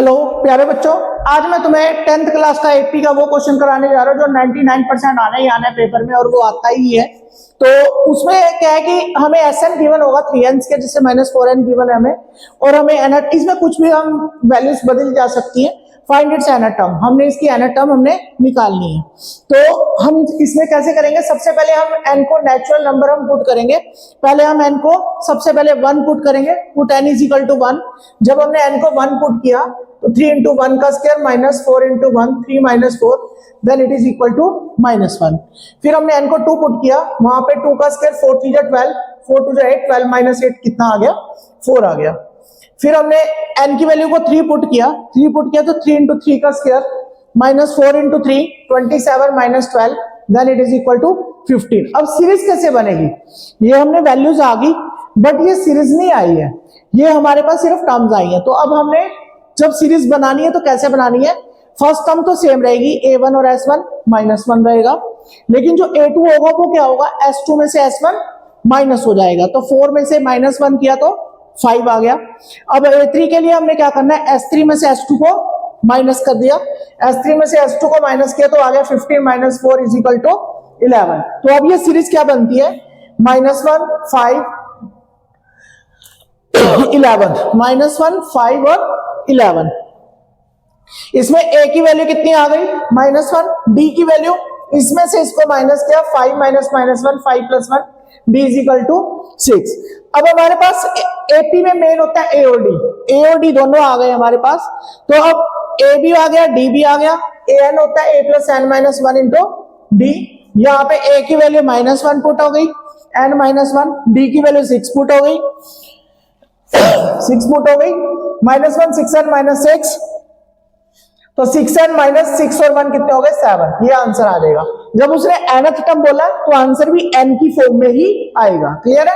Hello प्यारे बच्चों, आज मैं तुम्हें 10th क्लास का एपी का वो क्वेश्चन कराने जा रहा हूँ जो 99% आना ही आना है पेपर में, और वो आता ही है। तो उसमें क्या है कि हमें एसएन गिवन होगा 3n के, जिससे -4n गिवन है हमें, और हमें nth, इसमें कुछ भी हम वैल्यूज बदल जा सकती हैं। फाइंड इट्स nth टर्म, हमने इसकी nth टर्म हमने निकालनी है। तो हम इसमें कैसे करेंगे, सबसे पहले हम n को नेचुरल नंबर हम पुट करेंगे। पहले हम n को सबसे पहले 1 पुट करेंगे, put n is equal to 1। जब हमने n को 1 पुट किया तो 3 इंटू 1 का square minus 4 into 1, 3 minus 4, then it is equal to -1। फिर हमने n को 2 पुट किया, वहां पे 2 का स्क्वायर 4 3 12, 4 2 8, 12 माइनस 8 कितना आ गया, 4 आ गया। फिर हमने n की वैल्यू को 3 पुट किया, 3 पुट किया तो 3 इंटू 3 का square minus 4 into 3, 27 minus 12, then it is equal to 15। अब सीरीज कैसे बनेगी, ये हमने वैल्यूज आ गई, बट ये सीरीज नहीं आई है, ये हमारे पास सिर्फ टर्म्स आई है। तो अब हमने जब सीरीज बनानी है तो कैसे बनानी है, फर्स्ट टर्म तो सेम रहेगी, a1 और s1 -1 रहेगा, लेकिन जो a2 होगा वो क्या होगा, s2 में से s1 माइनस हो जाएगा। तो 4 में से -1 किया तो 5 आ गया। अब a3 के लिए हमने क्या करना है, s3 में से s2 को माइनस कर दिया, s3 में से s2 को माइनस किया तो आ गया 15 माइनस 4 इज इक्वल टू 11। तो अब ये सीरीज क्या बनती है, -1 5 11, -1 5 और 11। इसमें a की वैल्यू कितनी आ गई, -1, d की वैल्यू, इसमें से इसको माइनस किया, 5 minus -1, 5 + 1, d is equal to 6। अब हमारे पास एपी में मेन होता है a और d दोनों आ गए हमारे पास। तो अब a भी आ गया, d भी आ गया, an होता है a + n-1 इंटू d। यहाँ पे a की वैल्यू -1 पुट हो गई, n-1, d की वैल्यू 6 पुट हो गई, 6 पुट हो गई, -1 6n - 6, तो 6n - 6 और 1 कितने हो गए, 7। ये आंसर आ जाएगा। जब उसने nth टर्म बोला तो आंसर भी n की फॉर्म में ही आएगा। क्लियर है।